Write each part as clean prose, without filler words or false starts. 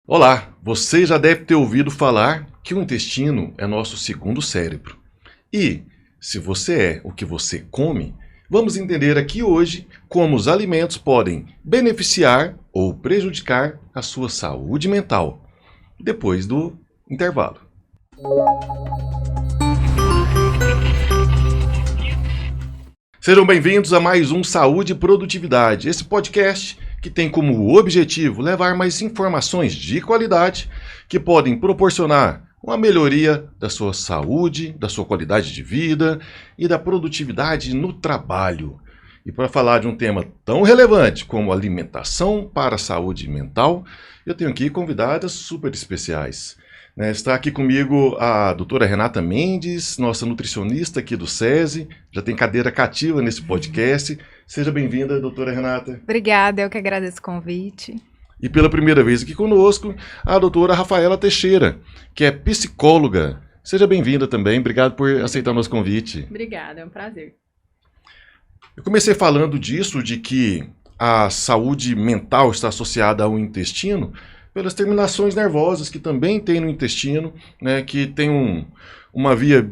Olá, você já deve ter ouvido falar que o intestino é nosso segundo cérebro. E, se você é o que você come, vamos entender aqui hoje como os alimentos podem beneficiar ou prejudicar a sua saúde mental, depois do intervalo. Sejam bem-vindos a mais um Saúde e Produtividade, esse podcast que tem como objetivo levar mais informações de qualidade que podem proporcionar uma melhoria da sua saúde, da sua qualidade de vida e da produtividade no trabalho. E para falar de um tema tão relevante como alimentação para a saúde mental, eu tenho aqui convidadas super especiais. Está aqui comigo a doutora Renata Mendes, nossa nutricionista aqui do SESI, já tem cadeira cativa nesse podcast. Seja bem-vinda, doutora Renata. Obrigada, eu que agradeço o convite. E pela primeira vez aqui conosco, a doutora Rafaela Teixeira, que é psicóloga. Seja bem-vinda também, obrigado por aceitar o nosso convite. Obrigada, é um prazer. Eu comecei falando disso, de que a saúde mental está associada ao intestino, pelas terminações nervosas que também tem no intestino, né, que tem uma via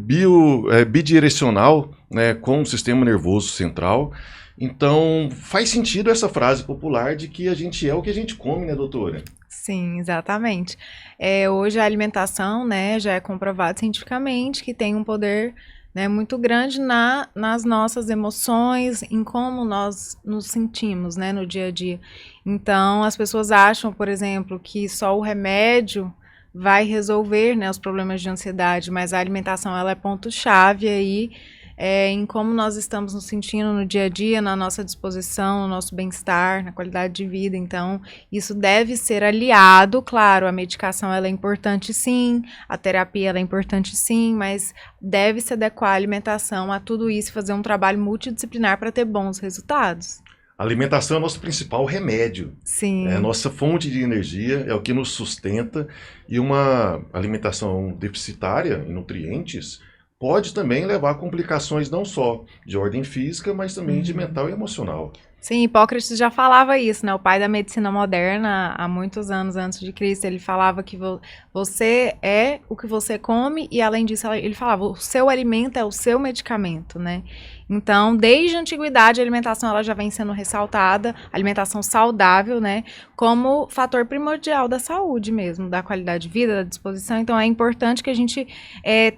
bidirecional, né, com o sistema nervoso central. Então, faz sentido essa frase popular de que a gente é o que a gente come, né, doutora? Sim, exatamente. Hoje a alimentação, né, já é comprovado cientificamente que tem um poder, né, muito grande nas nossas emoções, em como nós nos sentimos, né, no dia a dia. Então, as pessoas acham, por exemplo, que só o remédio vai resolver, né, os problemas de ansiedade, mas a alimentação ela é ponto-chave aí em como nós estamos nos sentindo no dia a dia, na nossa disposição, no nosso bem-estar, na qualidade de vida. Então, isso deve ser aliado, claro, a medicação ela é importante sim, a terapia ela é importante sim, mas deve se adequar a alimentação a tudo isso e fazer um trabalho multidisciplinar para ter bons resultados. A alimentação é o nosso principal remédio. Sim. É a nossa fonte de energia, é o que nos sustenta. E uma alimentação deficitária em nutrientes pode também levar a complicações não só de ordem física, mas também de mental e emocional. Sim, Hipócrates já falava isso, né? O pai da medicina moderna, há muitos anos antes de Cristo, ele falava que você é o que você come e, além disso, ele falava, o seu alimento é o seu medicamento, né? Então, desde a antiguidade, a alimentação ela já vem sendo ressaltada, alimentação saudável, né? Como fator primordial da saúde mesmo, da qualidade de vida, da disposição. Então, é importante que a gente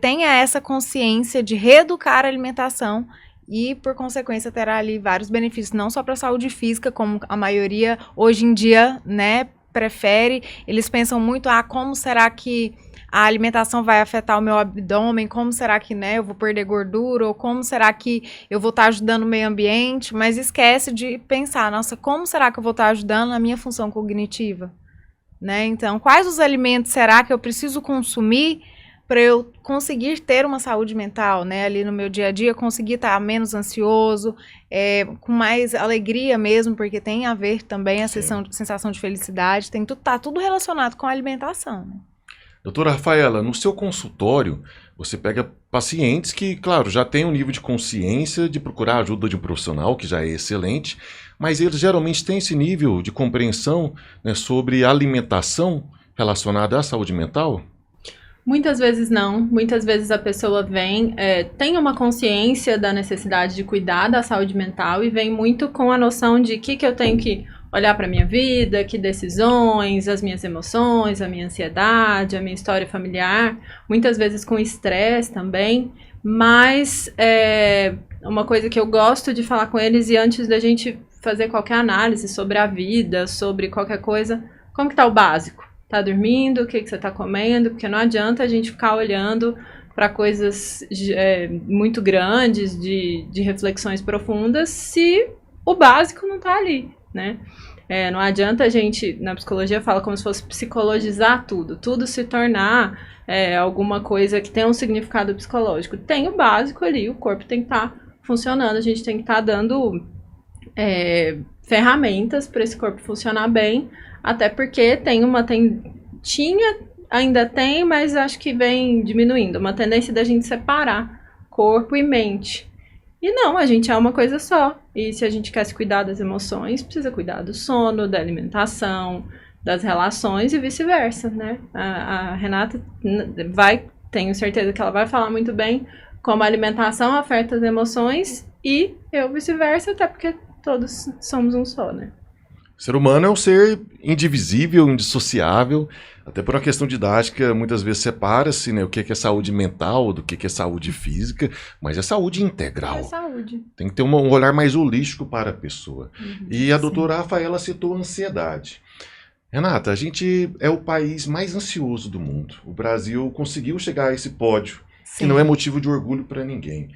tenha essa consciência de reeducar a alimentação e, por consequência, terá ali vários benefícios, não só para a saúde física, como a maioria hoje em dia, né, prefere. Eles pensam muito, como será que a alimentação vai afetar o meu abdômen? Como será que, né, eu vou perder gordura? Ou como será que eu vou estar ajudando o meio ambiente? Mas esquece de pensar, nossa, como será que eu vou estar ajudando na minha função cognitiva? Né? Então, quais os alimentos será que eu preciso consumir para eu conseguir ter uma saúde mental, né, ali no meu dia a dia, conseguir estar menos ansioso, com mais alegria mesmo, porque tem a ver também a sensação de felicidade, tá tudo relacionado com a alimentação. Né? Doutora Rafaela, no seu consultório, você pega pacientes que, claro, já têm um nível de consciência de procurar a ajuda de um profissional, que já é excelente, mas eles geralmente têm esse nível de compreensão, né, sobre alimentação relacionada à saúde mental? Muitas vezes não, muitas vezes a pessoa vem, tem uma consciência da necessidade de cuidar da saúde mental e vem muito com a noção de que eu tenho que olhar para a minha vida, que decisões, as minhas emoções, a minha ansiedade, a minha história familiar, muitas vezes com estresse também, mas uma coisa que eu gosto de falar com eles e antes da gente fazer qualquer análise sobre a vida, sobre qualquer coisa, como que tá o básico? Tá dormindo, o que você tá comendo, porque não adianta a gente ficar olhando para coisas muito grandes, de reflexões profundas, se o básico não tá ali, né? Não adianta a gente, na psicologia fala como se fosse psicologizar tudo se tornar alguma coisa que tenha um significado psicológico. Tem o básico ali, o corpo tem que estar funcionando, a gente tem que estar dando ferramentas para esse corpo funcionar bem, até porque ainda tem, mas acho que vem diminuindo, uma tendência da gente separar corpo e mente. E não, a gente é uma coisa só. E se a gente quer se cuidar das emoções, precisa cuidar do sono, da alimentação, das relações e vice-versa, né? A Renata tenho certeza que ela vai falar muito bem como a alimentação afeta as emoções e eu vice-versa, até porque todos somos um só, né? O ser humano é um ser indivisível, indissociável, até por uma questão didática, muitas vezes separa-se, né, o que é saúde mental do que é saúde física, mas é saúde integral. É saúde. Tem que ter um olhar mais holístico para a pessoa. E a sim. doutora Rafaela citou a ansiedade. Renata, a gente é o país mais ansioso do mundo. O Brasil conseguiu chegar a esse pódio, que não é motivo de orgulho para ninguém.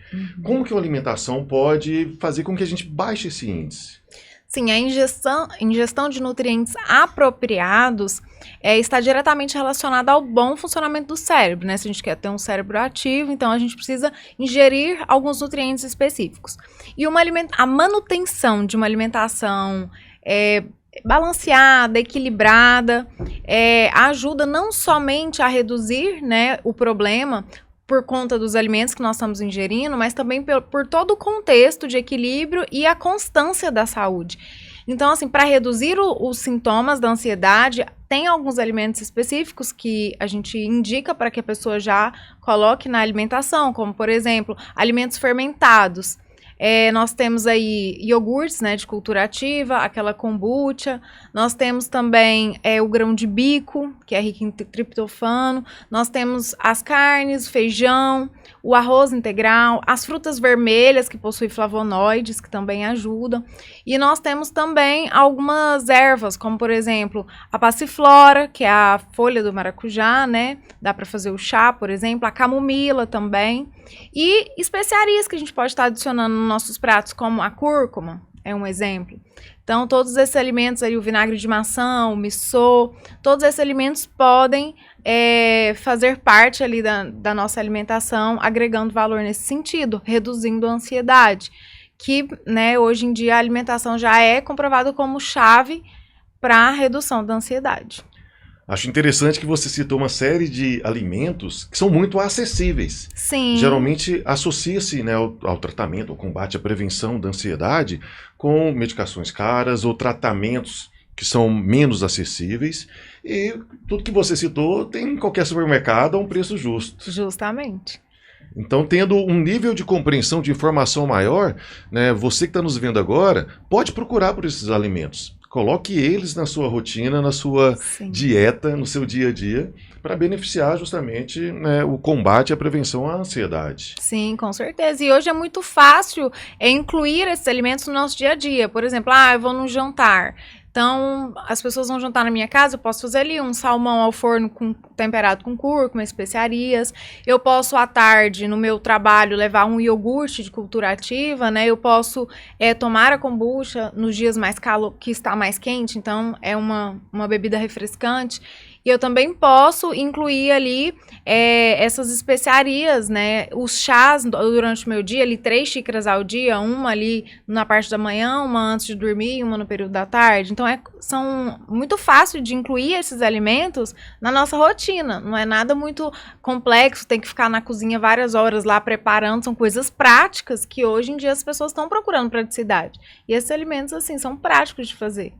Como que a alimentação pode fazer com que a gente baixe esse índice? Sim, a ingestão de nutrientes apropriados está diretamente relacionada ao bom funcionamento do cérebro, né? Se a gente quer ter um cérebro ativo, então a gente precisa ingerir alguns nutrientes específicos. E a manutenção de uma alimentação balanceada, equilibrada, ajuda não somente a reduzir, né, o problema por conta dos alimentos que nós estamos ingerindo, mas também por todo o contexto de equilíbrio e a constância da saúde. Então, assim, para reduzir os sintomas da ansiedade, tem alguns alimentos específicos que a gente indica para que a pessoa já coloque na alimentação, como, por exemplo, alimentos fermentados. Nós temos aí iogurtes, né, de cultura ativa, aquela kombucha. Nós temos também o grão de bico, que é rico em triptofano. Nós temos as carnes, feijão, o arroz integral, as frutas vermelhas, que possuem flavonoides, que também ajudam. E nós temos também algumas ervas, como, por exemplo, a passiflora, que é a folha do maracujá, né? Dá para fazer o chá, por exemplo, a camomila também. E especiarias que a gente pode estar adicionando nos nossos pratos, como a cúrcuma, é um exemplo. Então, todos esses alimentos aí, o vinagre de maçã, o miso, todos esses alimentos podem fazer parte ali da nossa alimentação, agregando valor nesse sentido, reduzindo a ansiedade. Que, né, hoje em dia a alimentação já é comprovada como chave para a redução da ansiedade. Acho interessante que você citou uma série de alimentos que são muito acessíveis. Sim. Geralmente associa-se, né, ao tratamento, ao combate, à prevenção da ansiedade com medicações caras ou tratamentos que são menos acessíveis. E tudo que você citou tem em qualquer supermercado a um preço justo. Justamente. Então, tendo um nível de compreensão de informação maior, né, você que está nos vendo agora, pode procurar por esses alimentos. Coloque eles na sua rotina, na sua dieta, no seu dia a dia, para beneficiar justamente, né, o combate e a prevenção à ansiedade. Sim, com certeza. E hoje é muito fácil incluir esses alimentos no nosso dia a dia. Por exemplo, eu vou num jantar. Então, as pessoas vão jantar na minha casa, eu posso fazer ali um salmão ao forno temperado com cúrcuma, especiarias. Eu posso, à tarde, no meu trabalho, levar um iogurte de cultura ativa, né? Eu posso tomar a kombucha nos dias que está mais quente, então é uma bebida refrescante. E eu também posso incluir ali essas especiarias, né? Os chás durante o meu dia, ali 3 xícaras ao dia, uma ali na parte da manhã, uma antes de dormir e uma no período da tarde. Então, são muito fácil de incluir esses alimentos na nossa rotina. Não é nada muito complexo, tem que ficar na cozinha várias horas lá preparando. São coisas práticas que hoje em dia as pessoas estão procurando praticidade. E esses alimentos, assim, são práticos de fazer.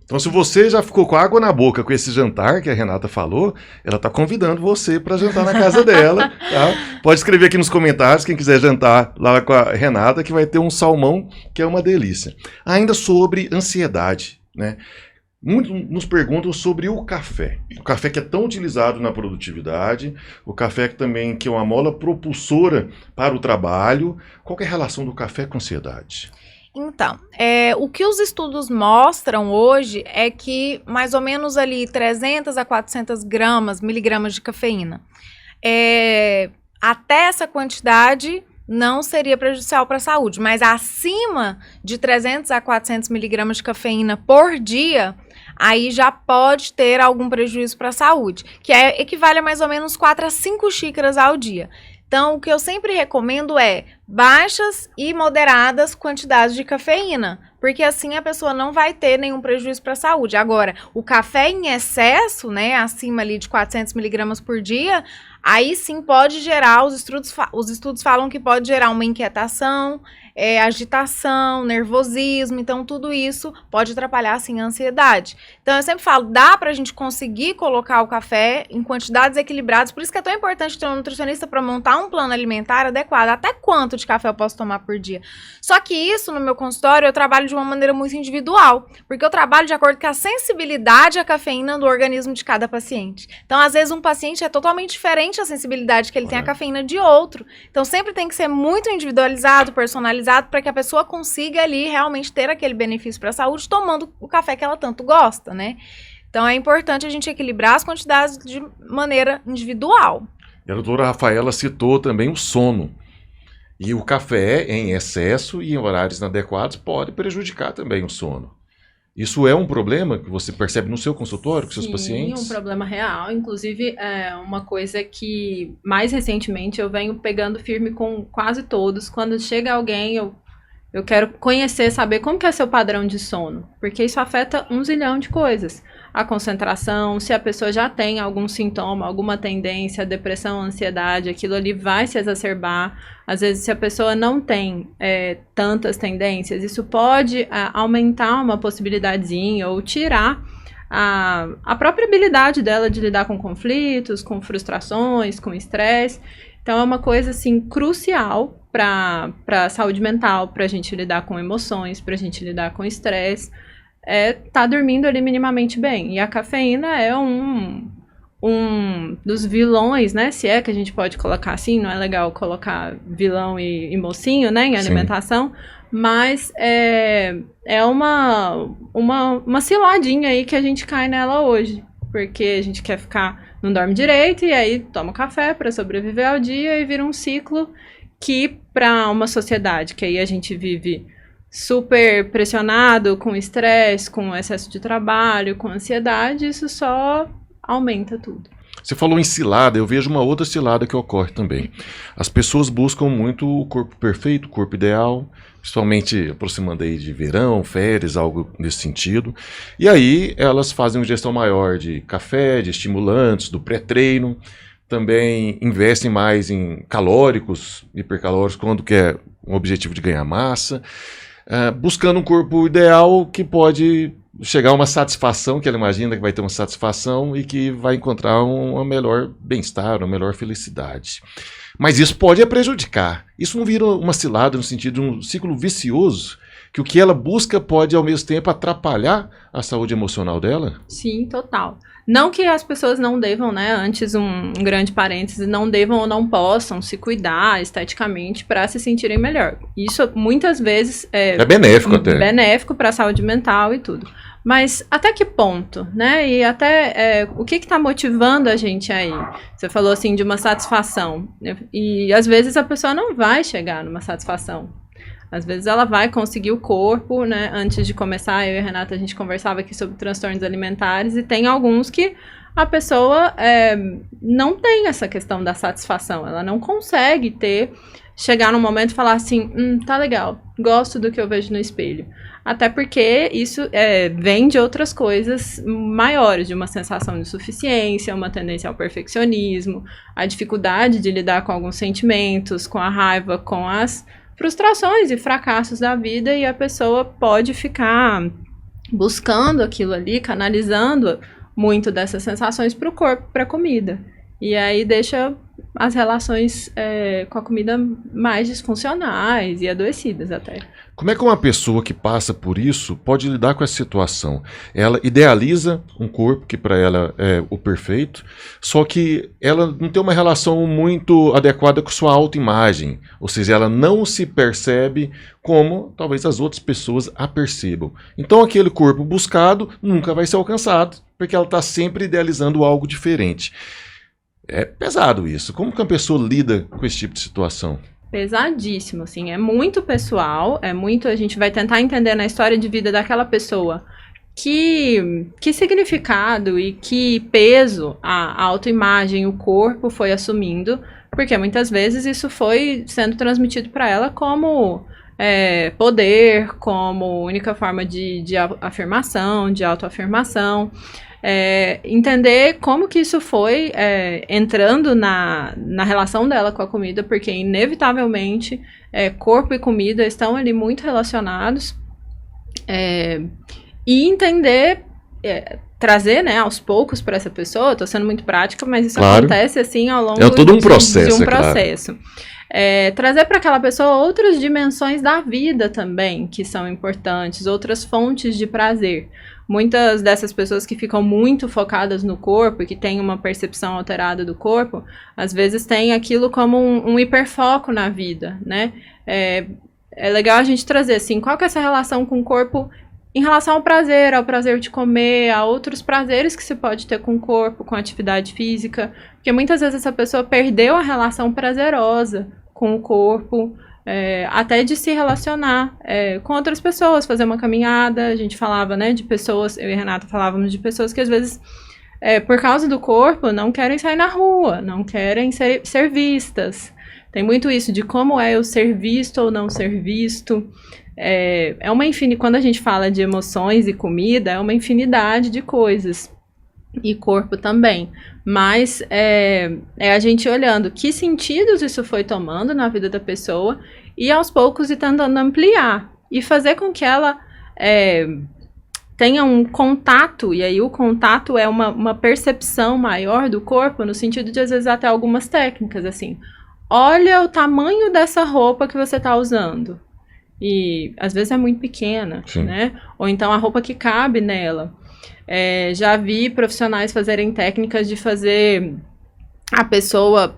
Então, se você já ficou com água na boca com esse jantar que a Renata falou, ela está convidando você para jantar na casa dela. Tá? Pode escrever aqui nos comentários, quem quiser jantar lá com a Renata, que vai ter um salmão, que é uma delícia. Ainda sobre ansiedade, né? Muitos nos perguntam sobre o café. O café que é tão utilizado na produtividade, o café que é uma mola propulsora para o trabalho. Qual que é a relação do café com a ansiedade? Então, o que os estudos mostram hoje é que mais ou menos ali 300 a 400 miligramas de cafeína. Até essa quantidade não seria prejudicial para a saúde, mas acima de 300 a 400 miligramas de cafeína por dia, aí já pode ter algum prejuízo para a saúde, que equivale a mais ou menos 4 a 5 xícaras ao dia. Então, o que eu sempre recomendo é baixas e moderadas quantidades de cafeína, porque assim a pessoa não vai ter nenhum prejuízo para a saúde. Agora, o café em excesso, né, acima ali de 400 miligramas por dia, aí sim pode gerar, os estudos falam que pode gerar uma inquietação, agitação, nervosismo, então tudo isso pode atrapalhar, assim, a ansiedade. Então eu sempre falo, dá pra gente conseguir colocar o café em quantidades equilibradas, por isso que é tão importante ter um nutricionista para montar um plano alimentar adequado. Até quanto de café eu posso tomar por dia? Só que isso, no meu consultório, eu trabalho de uma maneira muito individual, porque eu trabalho de acordo com a sensibilidade à cafeína do organismo de cada paciente. Então, às vezes, um paciente é totalmente diferente a sensibilidade que ele tem à cafeína de outro. Então, sempre tem que ser muito individualizado, personalizado, para que a pessoa consiga ali realmente ter aquele benefício para a saúde, tomando o café que ela tanto gosta, né? Então, é importante a gente equilibrar as quantidades de maneira individual. E a doutora Rafaela citou também o sono. E o café em excesso e em horários inadequados pode prejudicar também o sono. Isso é um problema que você percebe no seu consultório com seus pacientes? Sim, um problema real. Inclusive, é uma coisa que mais recentemente eu venho pegando firme com quase todos. Quando chega alguém, eu quero conhecer, saber como que é seu padrão de sono. Porque isso afeta 1 zilhão de coisas. A concentração, se a pessoa já tem algum sintoma, alguma tendência, depressão, ansiedade, aquilo ali vai se exacerbar. Às vezes, se a pessoa não tem tantas tendências, isso pode aumentar uma possibilidadezinha ou tirar a própria habilidade dela de lidar com conflitos, com frustrações, com estresse. Então, é uma coisa, assim, crucial para a saúde mental, para a gente lidar com emoções, para a gente lidar com estresse. Tá dormindo ali minimamente bem. E a cafeína é um dos vilões, né? Se é que a gente pode colocar assim, não é legal colocar vilão e mocinho, né? Em alimentação. Sim. Mas é uma ciladinha aí que a gente cai nela hoje. Porque a gente quer não dorme direito e aí toma café para sobreviver ao dia e vira um ciclo que para uma sociedade que aí a gente vive super pressionado, com estresse, com excesso de trabalho, com ansiedade, isso só aumenta tudo. Você falou em cilada, eu vejo uma outra cilada que ocorre também. As pessoas buscam muito o corpo perfeito, o corpo ideal, principalmente aproximando aí de verão, férias, algo nesse sentido. E aí elas fazem uma ingestão maior de café, de estimulantes, do pré-treino, também investem mais em calóricos, hipercalóricos, quando quer um objetivo de ganhar massa. Buscando um corpo ideal que pode chegar a uma satisfação, que ela imagina que vai ter uma satisfação e que vai encontrar um melhor bem-estar, uma melhor felicidade. Mas isso pode prejudicar. Isso não vira uma cilada no sentido de um ciclo vicioso, que o que ela busca pode ao mesmo tempo atrapalhar a saúde emocional dela? Sim, total. Não que as pessoas não devam, né, antes um grande parêntese, não devam ou não possam se cuidar esteticamente para se sentirem melhor. Isso muitas vezes é benéfico até. Benéfico para a saúde mental e tudo. Mas até que ponto, né? E até o que está motivando a gente aí? Você falou assim de uma satisfação. E às vezes a pessoa não vai chegar numa satisfação. Às vezes ela vai conseguir o corpo, né? Antes de começar, eu e a Renata, a gente conversava aqui sobre transtornos alimentares e tem alguns que a pessoa não tem essa questão da satisfação. Ela não consegue chegar num momento e falar assim, tá legal, gosto do que eu vejo no espelho. Até porque isso vem de outras coisas maiores, de uma sensação de insuficiência, uma tendência ao perfeccionismo, a dificuldade de lidar com alguns sentimentos, com a raiva, com as frustrações e fracassos da vida, e a pessoa pode ficar buscando aquilo ali, canalizando muito dessas sensações para o corpo, para a comida. E aí deixa as relações com a comida mais disfuncionais e adoecidas até. Como é que uma pessoa que passa por isso pode lidar com essa situação? Ela idealiza um corpo que para ela é o perfeito, só que ela não tem uma relação muito adequada com sua autoimagem, ou seja, ela não se percebe como talvez as outras pessoas a percebam. Então aquele corpo buscado nunca vai ser alcançado, porque ela está sempre idealizando algo diferente. É pesado isso. Como que uma pessoa lida com esse tipo de situação? Pesadíssimo, assim, é muito pessoal, a gente vai tentar entender na história de vida daquela pessoa que significado e que peso a autoimagem, o corpo foi assumindo, porque muitas vezes isso foi sendo transmitido para ela como poder, como única forma de afirmação, de autoafirmação. Entender como que isso foi entrando na relação dela com a comida, porque inevitavelmente corpo e comida estão ali muito relacionados, e entender, trazer, né, aos poucos para essa pessoa. Eu tô sendo muito prática, mas isso acontece assim ao longo todo um processo, de um processo. Trazer para aquela pessoa outras dimensões da vida também, que são importantes, outras fontes de prazer. Muitas dessas pessoas que ficam muito focadas no corpo e que têm uma percepção alterada do corpo, às vezes têm aquilo como um hiperfoco na vida, né? É legal a gente trazer, assim, qual que é essa relação com o corpo em relação ao prazer de comer, a outros prazeres que se pode ter com o corpo, com a atividade física, porque muitas vezes essa pessoa perdeu a relação prazerosa com o corpo, até de se relacionar com outras pessoas, fazer uma caminhada. A gente falava, né, de pessoas, eu e a Renata falávamos de pessoas que às vezes, por causa do corpo, não querem sair na rua, não querem ser vistas. Tem muito isso de como é eu ser visto ou não ser visto. Uma infinidade, quando a gente fala de emoções e comida, é uma infinidade de coisas. E corpo também. Mas a gente olhando que sentidos isso foi tomando na vida da pessoa e aos poucos ir tentando ampliar e fazer com que ela tenha um contato, e aí o contato é uma percepção maior do corpo, no sentido de, às vezes, até algumas técnicas, assim. Olha o tamanho dessa roupa que você está usando. E, às vezes, é muito pequena, né? Ou então a roupa que cabe nela. Já vi profissionais fazerem técnicas de fazer a pessoa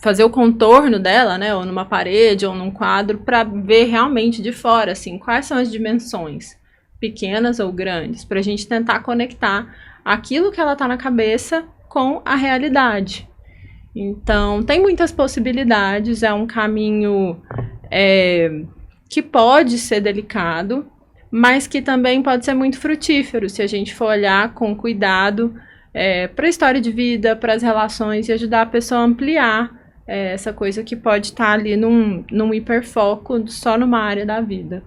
fazer o contorno dela, né, ou numa parede ou num quadro, para ver realmente de fora, assim, quais são as dimensões, pequenas ou grandes, para a gente tentar conectar aquilo que ela tá na cabeça com a realidade. Então, tem muitas possibilidades, é um caminho que pode ser delicado, mas que também pode ser muito frutífero, se a gente for olhar com cuidado para a história de vida, para as relações, e ajudar a pessoa a ampliar essa coisa que pode estar ali num hiperfoco só numa área da vida.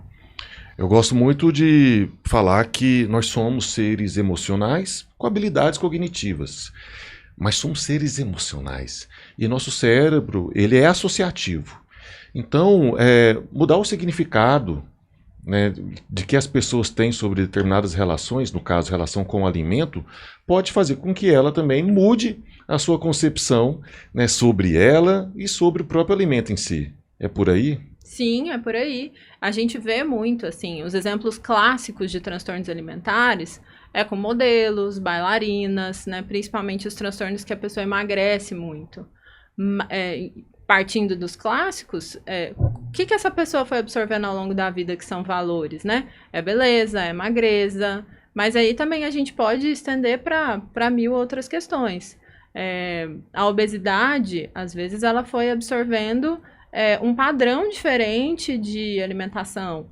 Eu gosto muito de falar que nós somos seres emocionais com habilidades cognitivas, mas somos seres emocionais. E nosso cérebro, ele é associativo. Então, mudar o significado, né, de que as pessoas têm sobre determinadas relações, no caso, relação com o alimento, pode fazer com que ela também mude a sua concepção, né, sobre ela e sobre o próprio alimento em si. É por aí? Sim, é por aí. A gente vê muito, assim, os exemplos clássicos de transtornos alimentares com modelos, bailarinas, né, principalmente os transtornos que a pessoa emagrece muito. Partindo dos clássicos, o que essa pessoa foi absorvendo ao longo da vida que são valores, né? É beleza, é magreza, mas aí também a gente pode estender para mil outras questões. A obesidade, às vezes, ela foi absorvendo um padrão diferente de alimentação,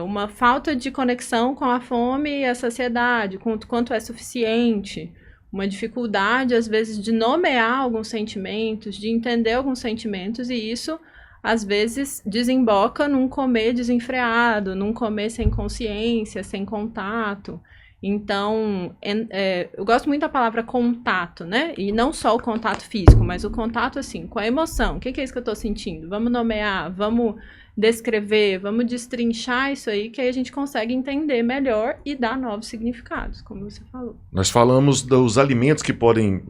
uma falta de conexão com a fome e a saciedade, com o quanto é suficiente, uma dificuldade, às vezes, de nomear alguns sentimentos, de entender alguns sentimentos, e isso, às vezes, desemboca num comer desenfreado, num comer sem consciência, sem contato. Então, eu gosto muito da palavra contato, né? E não só o contato físico, mas o contato, assim, com a emoção. O que é isso que eu estou sentindo? Vamos nomear, vamos descrever, vamos destrinchar isso aí, que aí a gente consegue entender melhor e dar novos significados, como você falou. Nós falamos dos alimentos que podem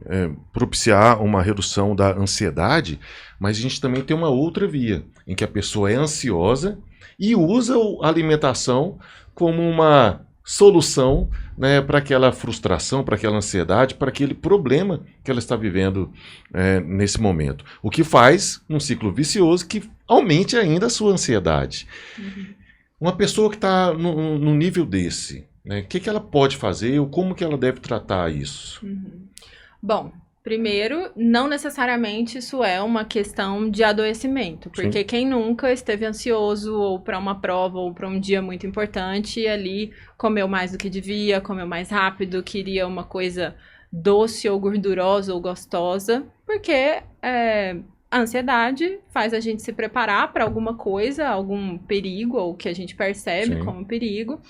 propiciar uma redução da ansiedade, mas a gente também tem uma outra via, em que a pessoa é ansiosa e usa a alimentação como uma solução, né, para aquela frustração, para aquela ansiedade, para aquele problema que ela está vivendo nesse momento. O que faz um ciclo vicioso que aumente ainda a sua ansiedade. Uhum. Uma pessoa que está num nível desse, né, o que ela pode fazer ou como que ela deve tratar isso? Uhum. Bom, primeiro, não necessariamente isso é uma questão de adoecimento, porque Sim. Quem nunca esteve ansioso ou para uma prova ou para um dia muito importante e ali comeu mais do que devia, comeu mais rápido, queria uma coisa doce ou gordurosa ou gostosa, porque a ansiedade faz a gente se preparar para alguma coisa, algum perigo ou que a gente percebe Sim. como perigo.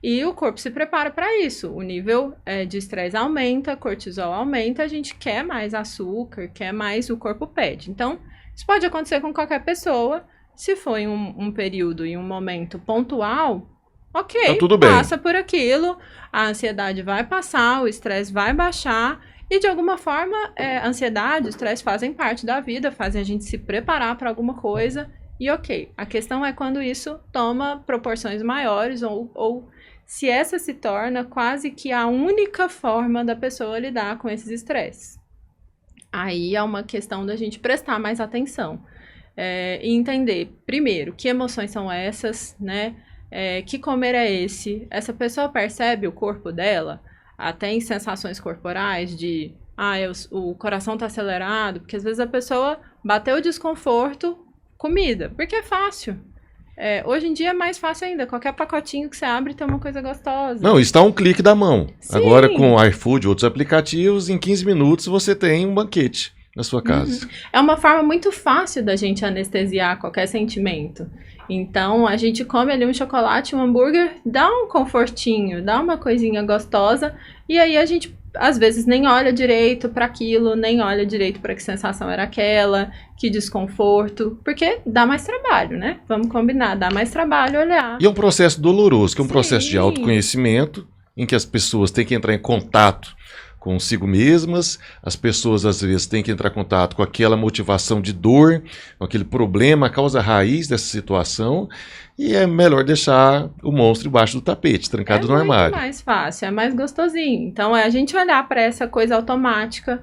E o corpo se prepara para isso. O nível de estresse aumenta, cortisol aumenta, a gente quer mais açúcar, quer mais, o corpo pede. Então, isso pode acontecer com qualquer pessoa. Se for em um período e um momento pontual, ok, tá tudo bem. Passa por aquilo, a ansiedade vai passar, o estresse vai baixar. E, de alguma forma, a ansiedade, o estresse fazem parte da vida, fazem a gente se preparar para alguma coisa. E ok, a questão é quando isso toma proporções maiores ou se essa se torna quase que a única forma da pessoa lidar com esses estresses. Aí é uma questão da gente prestar mais atenção e entender, primeiro, que emoções são essas, né? Que comer é esse? Essa pessoa percebe o corpo dela? Tem sensações corporais de, o coração tá acelerado, porque às vezes a pessoa bateu o desconforto, comida, porque é fácil. Hoje em dia é mais fácil ainda. Qualquer pacotinho que você abre tem uma coisa gostosa. Não, está um clique da mão. Sim. Agora com o iFood e outros aplicativos, em 15 minutos você tem um banquete na sua casa. É uma forma muito fácil da gente anestesiar qualquer sentimento. Então, a gente come ali um chocolate, um hambúrguer, dá um confortinho, dá uma coisinha gostosa, e aí a gente às vezes nem olha direito para aquilo, nem olha direito para que sensação era aquela, que desconforto, porque dá mais trabalho, né? Vamos combinar, dá mais trabalho olhar. E é um processo doloroso, que é um Sim. processo de autoconhecimento, em que as pessoas têm que entrar em contato consigo mesmas, as pessoas às vezes têm que entrar em contato com aquela motivação de dor, com aquele problema, a causa raiz dessa situação, e é melhor deixar o monstro embaixo do tapete, trancado no armário. É muito mais fácil, é mais gostosinho. Então, é a gente olhar para essa coisa automática,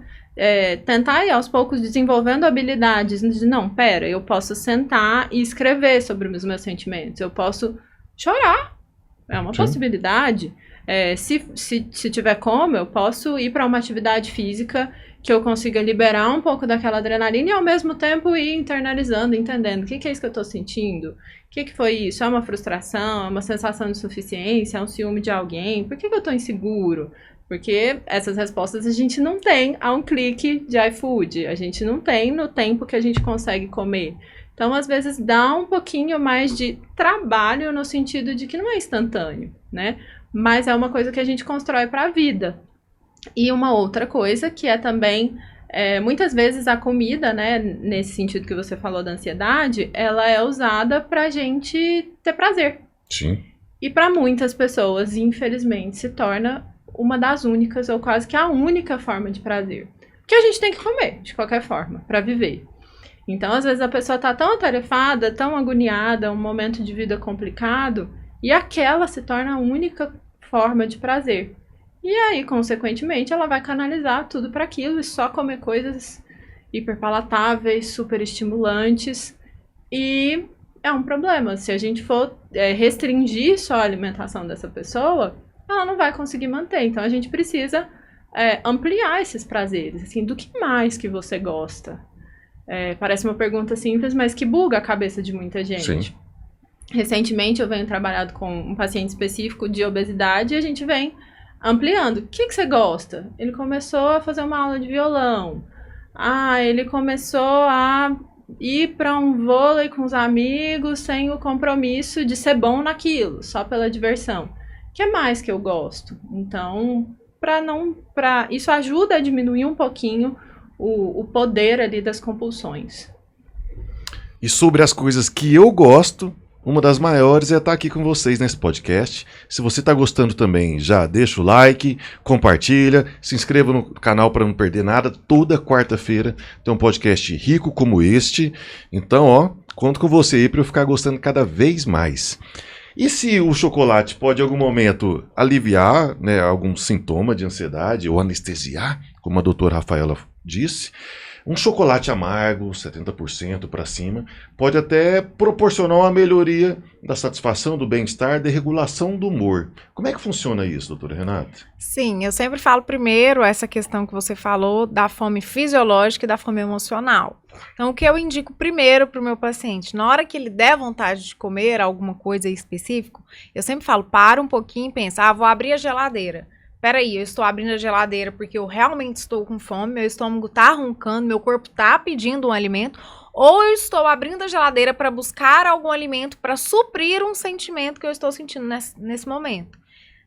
tentar ir aos poucos desenvolvendo habilidades de, não, pera, eu posso sentar e escrever sobre os meus sentimentos, eu posso chorar, é uma possibilidade. Se tiver como, eu posso ir para uma atividade física que eu consiga liberar um pouco daquela adrenalina e ao mesmo tempo ir internalizando, entendendo o que é isso que eu estou sentindo, o que foi isso, é uma frustração, é uma sensação de insuficiência, é um ciúme de alguém, por que eu estou inseguro? Porque essas respostas a gente não tem a um clique de iFood, a gente não tem no tempo que a gente consegue comer. Então, às vezes, dá um pouquinho mais de trabalho no sentido de que não é instantâneo, né? Mas é uma coisa que a gente constrói para a vida. E uma outra coisa que é também, muitas vezes a comida, né, nesse sentido que você falou da ansiedade, ela é usada pra gente ter prazer. Sim. E para muitas pessoas, infelizmente, se torna uma das únicas, ou quase que a única forma de prazer. Porque a gente tem que comer, de qualquer forma, para viver. Então, às vezes, a pessoa tá tão atarefada, tão agoniada, um momento de vida complicado, e aquela se torna a única forma de prazer. E aí, consequentemente, ela vai canalizar tudo para aquilo e só comer coisas hiperpalatáveis, super estimulantes. E é um problema. Se a gente for restringir só a alimentação dessa pessoa, ela não vai conseguir manter. Então, a gente precisa ampliar esses prazeres. Assim, do que mais que você gosta? Parece uma pergunta simples, mas que buga a cabeça de muita gente. Sim. Recentemente, eu venho trabalhando com um paciente específico de obesidade e a gente vem ampliando. O que você gosta? Ele começou a fazer uma aula de violão. Ele começou a ir para um vôlei com os amigos sem o compromisso de ser bom naquilo, só pela diversão. O que mais que eu gosto? Então, isso ajuda a diminuir um pouquinho o poder ali das compulsões. E sobre as coisas que eu gosto, uma das maiores é estar aqui com vocês nesse podcast. Se você está gostando também, já deixa o like, compartilha, se inscreva no canal para não perder nada. Toda quarta-feira tem um podcast rico como este. Então, conto com você aí para eu ficar gostando cada vez mais. E se o chocolate pode em algum momento aliviar, né, algum sintoma de ansiedade ou anestesiar, como a doutora Rafaela disse, um chocolate amargo, 70% para cima, pode até proporcionar uma melhoria da satisfação, do bem-estar, da regulação do humor. Como é que funciona isso, doutora Renata? Sim, eu sempre falo primeiro essa questão que você falou da fome fisiológica e da fome emocional. Então, o que eu indico primeiro para o meu paciente? Na hora que ele der vontade de comer alguma coisa específica, eu sempre falo, para um pouquinho e pensa, vou abrir a geladeira. Peraí, eu estou abrindo a geladeira porque eu realmente estou com fome, meu estômago está roncando, meu corpo está pedindo um alimento, ou eu estou abrindo a geladeira para buscar algum alimento para suprir um sentimento que eu estou sentindo nesse momento.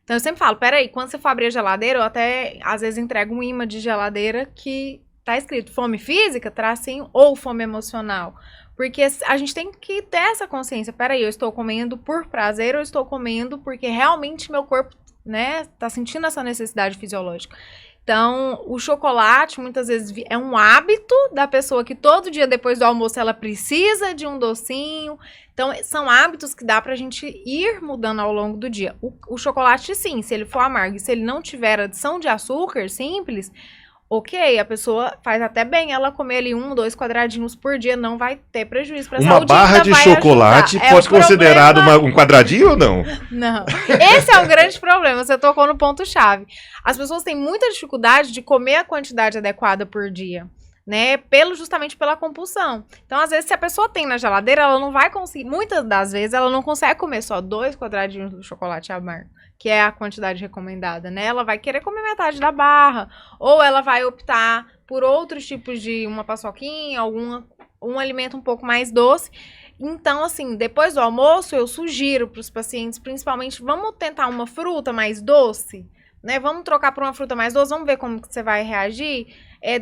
Então eu sempre falo, peraí, quando você for abrir a geladeira, eu até às vezes entrego um imã de geladeira que tá escrito fome física, tracinho, ou fome emocional. Porque a gente tem que ter essa consciência, peraí, eu estou comendo por prazer ou eu estou comendo porque realmente meu corpo, né, tá sentindo essa necessidade fisiológica. Então, o chocolate, muitas vezes, é um hábito da pessoa que todo dia depois do almoço ela precisa de um docinho. Então, são hábitos que dá pra gente ir mudando ao longo do dia. O chocolate, sim, se ele for amargo e se ele não tiver adição de açúcar simples, ok, a pessoa faz até bem ela comer ali 1, 2 quadradinhos por dia, não vai ter prejuízo pra saúde. Uma barra de chocolate pode ser considerado um quadradinho ou não? Não. Esse é o grande problema, você tocou no ponto-chave. As pessoas têm muita dificuldade de comer a quantidade adequada por dia, né? Justamente pela compulsão. Então, às vezes, se a pessoa tem na geladeira, ela não vai conseguir, muitas das vezes, ela não consegue comer só 2 quadradinhos do chocolate amargo, que é a quantidade recomendada, né? Ela vai querer comer metade da barra, ou ela vai optar por outros tipos de uma paçoquinha, um alimento um pouco mais doce. Então, assim, depois do almoço, eu sugiro para os pacientes, principalmente, vamos tentar uma fruta mais doce, né? Vamos trocar por uma fruta mais doce, vamos ver como que você vai reagir.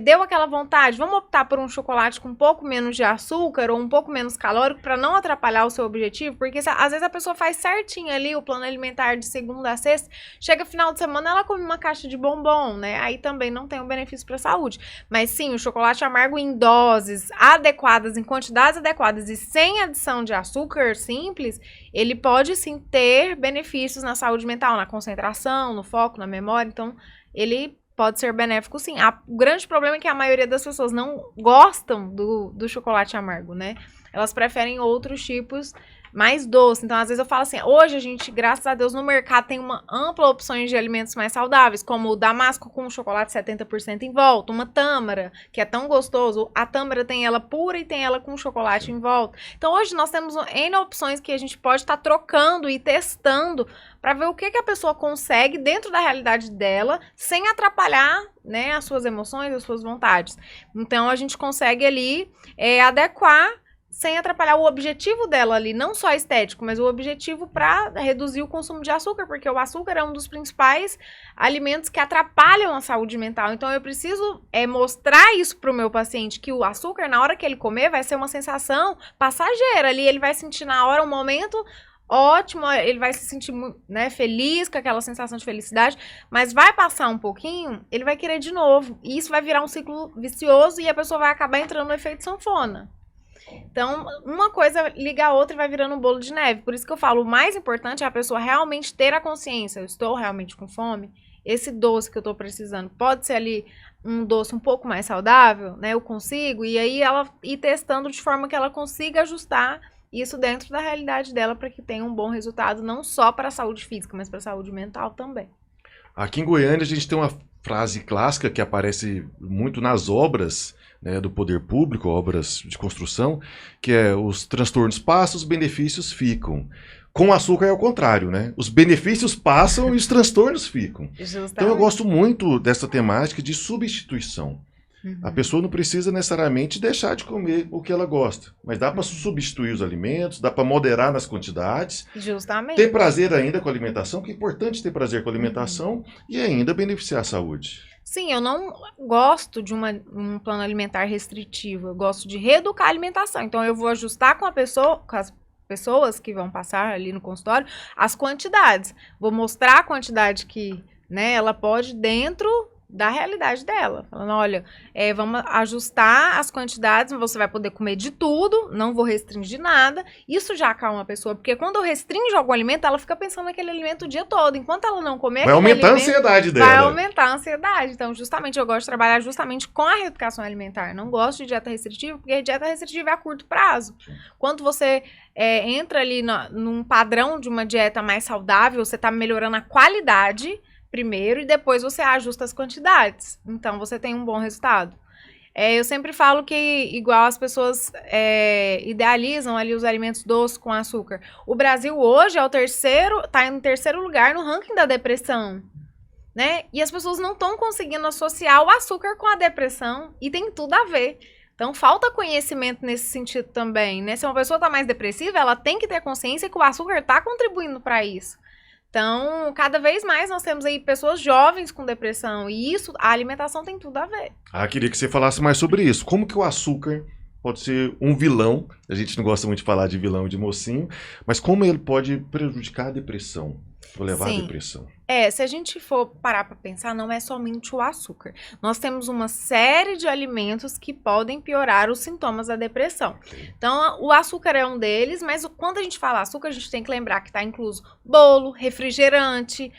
Deu aquela vontade, vamos optar por um chocolate com um pouco menos de açúcar ou um pouco menos calórico para não atrapalhar o seu objetivo, porque às vezes a pessoa faz certinho ali o plano alimentar de segunda a sexta, chega final de semana ela come uma caixa de bombom, né? Aí também não tem um benefício para a saúde. Mas sim, o chocolate amargo em doses adequadas, em quantidades adequadas e sem adição de açúcar simples, ele pode sim ter benefícios na saúde mental, na concentração, no foco, na memória, então ele pode ser benéfico, sim. O grande problema é que a maioria das pessoas não gostam do chocolate amargo, né? Elas preferem outros tipos mais doces. Então, às vezes eu falo assim, hoje a gente, graças a Deus, no mercado tem uma ampla opções de alimentos mais saudáveis, como o damasco com chocolate 70% em volta, uma tâmara, que é tão gostoso. A tâmara tem ela pura e tem ela com chocolate em volta. Então, hoje nós temos N opções que a gente pode estar trocando e testando para ver o que a pessoa consegue dentro da realidade dela, sem atrapalhar, né, as suas emoções, as suas vontades. Então, a gente consegue ali adequar sem atrapalhar o objetivo dela ali, não só estético, mas o objetivo para reduzir o consumo de açúcar, porque o açúcar é um dos principais alimentos que atrapalham a saúde mental. Então, eu preciso mostrar isso para o meu paciente, que o açúcar, na hora que ele comer, vai ser uma sensação passageira ali, ele vai sentir na hora um momento ótimo, ele vai se sentir, né, feliz, com aquela sensação de felicidade, mas vai passar um pouquinho, ele vai querer de novo, e isso vai virar um ciclo vicioso e a pessoa vai acabar entrando no efeito sanfona. Então, uma coisa liga a outra e vai virando um bolo de neve. Por isso que eu falo, o mais importante é a pessoa realmente ter a consciência. Eu estou realmente com fome? Esse doce que eu estou precisando, pode ser ali um doce um pouco mais saudável, né? Eu consigo? E aí ela ir testando de forma que ela consiga ajustar isso dentro da realidade dela para que tenha um bom resultado, não só para a saúde física, mas para a saúde mental também. Aqui em Goiânia a gente tem uma frase clássica que aparece muito nas obras, né, do poder público, obras de construção, que é: os transtornos passam, os benefícios ficam. Com açúcar é o contrário, né? Os benefícios passam e os transtornos ficam. Justamente. Então eu gosto muito dessa temática de substituição. A pessoa não precisa necessariamente deixar de comer o que ela gosta, mas dá para substituir os alimentos, dá para moderar nas quantidades. Justamente. Ter prazer ainda com a alimentação, que é importante ter prazer com a alimentação e ainda beneficiar a saúde. Sim, eu não gosto de um plano alimentar restritivo, eu gosto de reeducar a alimentação. Então, eu vou ajustar com as pessoas que vão passar ali no consultório as quantidades. Vou mostrar a quantidade que, né, ela pode dentro da realidade dela. Falando, olha, vamos ajustar as quantidades, você vai poder comer de tudo, não vou restringir nada. Isso já acalma a pessoa, porque quando eu restringo algum alimento, ela fica pensando naquele alimento o dia todo. Enquanto ela não comer, vai aumentar a ansiedade dela. Vai aumentar a ansiedade. Então, justamente, eu gosto de trabalhar justamente com a reeducação alimentar. Não gosto de dieta restritiva, porque dieta restritiva é a curto prazo. Quando você entra ali num padrão de uma dieta mais saudável, você está melhorando a qualidade primeiro e depois você ajusta as quantidades. Então, você tem um bom resultado. Eu sempre falo que, igual as pessoas idealizam ali os alimentos doces com açúcar. O Brasil hoje está em terceiro lugar no ranking da depressão, né? E as pessoas não estão conseguindo associar o açúcar com a depressão e tem tudo a ver. Então, falta conhecimento nesse sentido também, né? Se uma pessoa está mais depressiva, ela tem que ter consciência que o açúcar está contribuindo para isso. Então, cada vez mais nós temos aí pessoas jovens com depressão, e isso, a alimentação tem tudo a ver. Queria que você falasse mais sobre isso. Como que o açúcar pode ser um vilão? A gente não gosta muito de falar de vilão e de mocinho, mas como ele pode prejudicar a depressão, ou levar à depressão? Se a gente for parar para pensar, não é somente o açúcar. Nós temos uma série de alimentos que podem piorar os sintomas da depressão. Okay. Então, o açúcar é um deles, mas quando a gente fala açúcar, a gente tem que lembrar que está incluso bolo, refrigerante,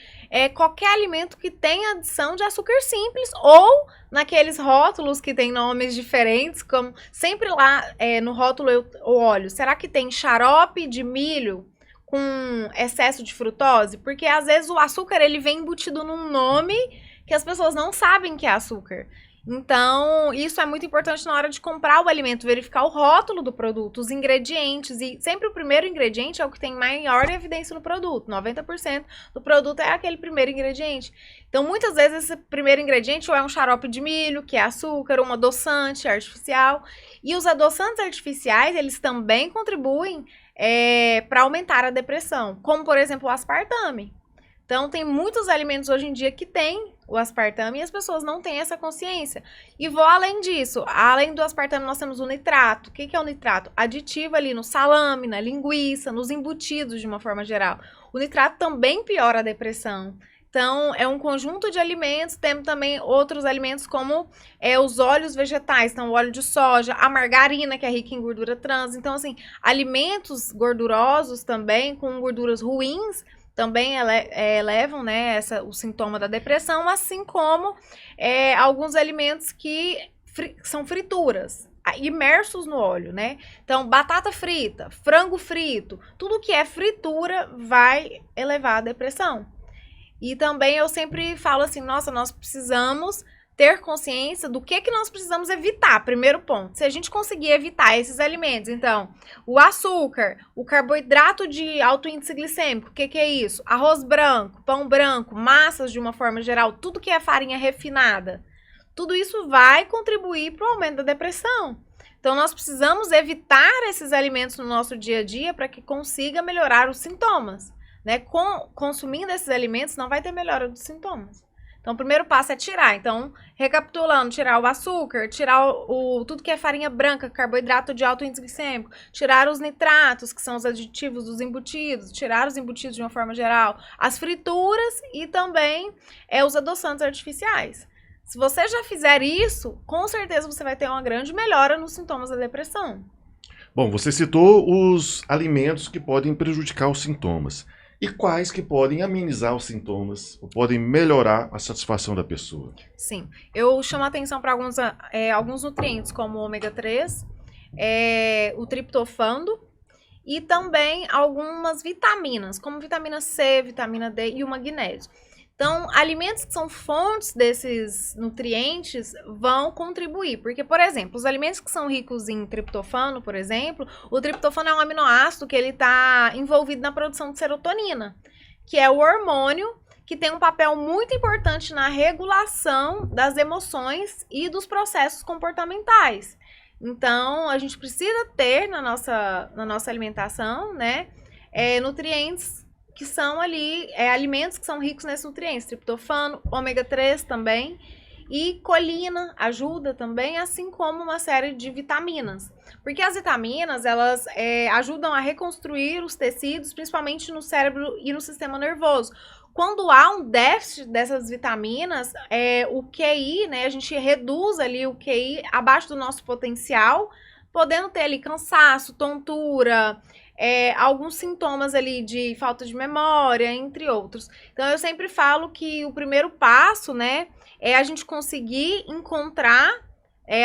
qualquer alimento que tenha adição de açúcar simples, ou naqueles rótulos que tem nomes diferentes, como sempre lá no rótulo eu olho, será que tem xarope de milho com excesso de frutose? Porque às vezes o açúcar ele vem embutido num nome que as pessoas não sabem que é açúcar. Então, isso é muito importante na hora de comprar o alimento, verificar o rótulo do produto, os ingredientes, e sempre o primeiro ingrediente é o que tem maior evidência no produto. 90% do produto é aquele primeiro ingrediente. Então, muitas vezes esse primeiro ingrediente ou é um xarope de milho, que é açúcar, ou um adoçante artificial. E os adoçantes artificiais, eles também contribuem para aumentar a depressão, como por exemplo o aspartame. Então tem muitos alimentos hoje em dia que tem o aspartame e as pessoas não têm essa consciência. E vou além disso, além do aspartame nós temos o nitrato. O que é o nitrato? Aditivo ali no salame, na linguiça, nos embutidos de uma forma geral. O nitrato também piora a depressão. Então, é um conjunto de alimentos, temos também outros alimentos como os óleos vegetais, então o óleo de soja, a margarina, que é rica em gordura trans. Então, assim, alimentos gordurosos também, com gorduras ruins, também elevam, né, o sintoma da depressão, assim como alguns alimentos que são frituras, imersos no óleo, né? Então, batata frita, frango frito, tudo que é fritura vai elevar a depressão. E também eu sempre falo assim, nossa, nós precisamos ter consciência do que nós precisamos evitar, primeiro ponto. Se a gente conseguir evitar esses alimentos, então, o açúcar, o carboidrato de alto índice glicêmico, o que é isso? Arroz branco, pão branco, massas de uma forma geral, tudo que é farinha refinada, tudo isso vai contribuir para o aumento da depressão. Então, nós precisamos evitar esses alimentos no nosso dia a dia para que consiga melhorar os sintomas. Né? Consumindo esses alimentos, não vai ter melhora dos sintomas. Então, o primeiro passo é tirar. Então, recapitulando, tirar o açúcar, tirar tudo que é farinha branca, carboidrato de alto índice glicêmico, tirar os nitratos, que são os aditivos dos embutidos, tirar os embutidos de uma forma geral, as frituras e também os adoçantes artificiais. Se você já fizer isso, com certeza você vai ter uma grande melhora nos sintomas da depressão. Bom, você citou os alimentos que podem prejudicar os sintomas. E quais que podem amenizar os sintomas, ou podem melhorar a satisfação da pessoa? Sim, eu chamo a atenção para alguns nutrientes, como o ômega 3, o triptofano e também algumas vitaminas, como vitamina C, vitamina D e o magnésio. Então, alimentos que são fontes desses nutrientes vão contribuir, porque, por exemplo, os alimentos que são ricos em triptofano, por exemplo, o triptofano é um aminoácido que ele está envolvido na produção de serotonina, que é o hormônio que tem um papel muito importante na regulação das emoções e dos processos comportamentais. Então, a gente precisa ter na nossa alimentação, né, nutrientes que são ali, alimentos que são ricos nesses nutrientes, triptofano, ômega 3 também, e colina ajuda também, assim como uma série de vitaminas. Porque as vitaminas, elas ajudam a reconstruir os tecidos, principalmente no cérebro e no sistema nervoso. Quando há um déficit dessas vitaminas, o QI, né, a gente reduz ali o QI abaixo do nosso potencial, podendo ter ali cansaço, tontura, alguns sintomas ali de falta de memória, entre outros. Então, eu sempre falo que o primeiro passo, né, é a gente conseguir encontrar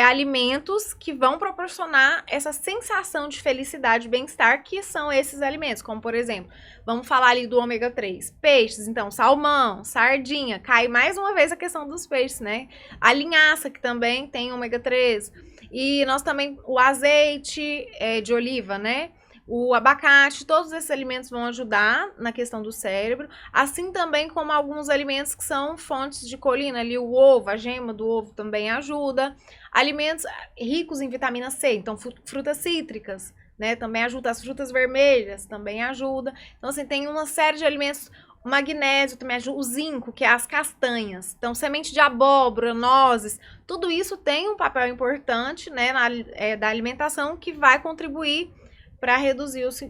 alimentos que vão proporcionar essa sensação de felicidade e bem-estar, que são esses alimentos, como por exemplo, vamos falar ali do ômega 3, peixes, então salmão, sardinha, cai mais uma vez a questão dos peixes, né? A linhaça, que também tem ômega 3, e nós também, o azeite de oliva, né? O abacate, todos esses alimentos vão ajudar na questão do cérebro, assim também como alguns alimentos que são fontes de colina, ali o ovo, a gema do ovo também ajuda. Alimentos ricos em vitamina C, então frutas cítricas, né, também ajuda. As frutas vermelhas também ajuda. Então, assim, tem uma série de alimentos, O magnésio também ajuda, o zinco, que é as castanhas. Então, semente de abóbora, nozes, tudo isso tem um papel importante, né, da alimentação que vai contribuir para reduzir os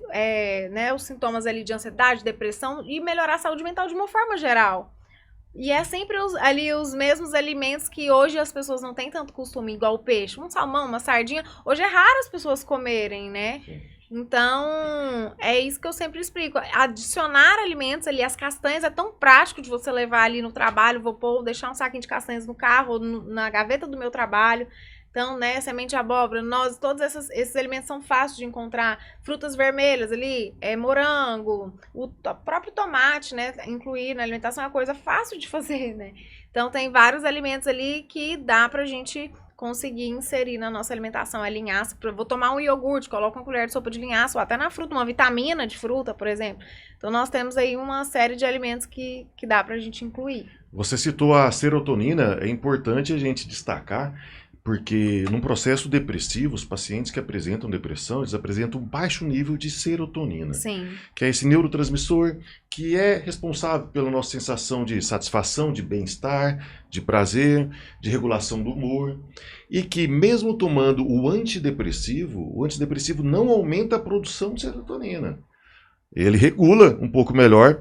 sintomas ali de ansiedade, depressão e melhorar a saúde mental de uma forma geral. E é sempre os mesmos alimentos que hoje as pessoas não têm tanto costume, igual o peixe. Um salmão, uma sardinha. Hoje é raro as pessoas comerem, né? Então, é isso que eu sempre explico. Adicionar alimentos ali, as castanhas é tão prático de você levar ali no trabalho. Vou deixar um saquinho de castanhas no carro ou na gaveta do meu trabalho. Então, né, semente de abóbora, nozes, todos esses alimentos são fáceis de encontrar. Frutas vermelhas ali, morango, o próprio tomate, né, incluir na alimentação é uma coisa fácil de fazer, né. Então, tem vários alimentos ali que dá pra gente conseguir inserir na nossa alimentação. Linhaça, vou tomar um iogurte, coloco uma colher de sopa de linhaça, ou até na fruta, uma vitamina de fruta, por exemplo. Então, nós temos aí uma série de alimentos que dá pra gente incluir. Você citou a serotonina, é importante a gente destacar, porque num processo depressivo, os pacientes que apresentam depressão, eles apresentam um baixo nível de serotonina. Sim. Que é esse neurotransmissor que é responsável pela nossa sensação de satisfação, de bem-estar, de prazer, de regulação do humor. E que mesmo tomando o antidepressivo não aumenta a produção de serotonina. Ele regula um pouco melhor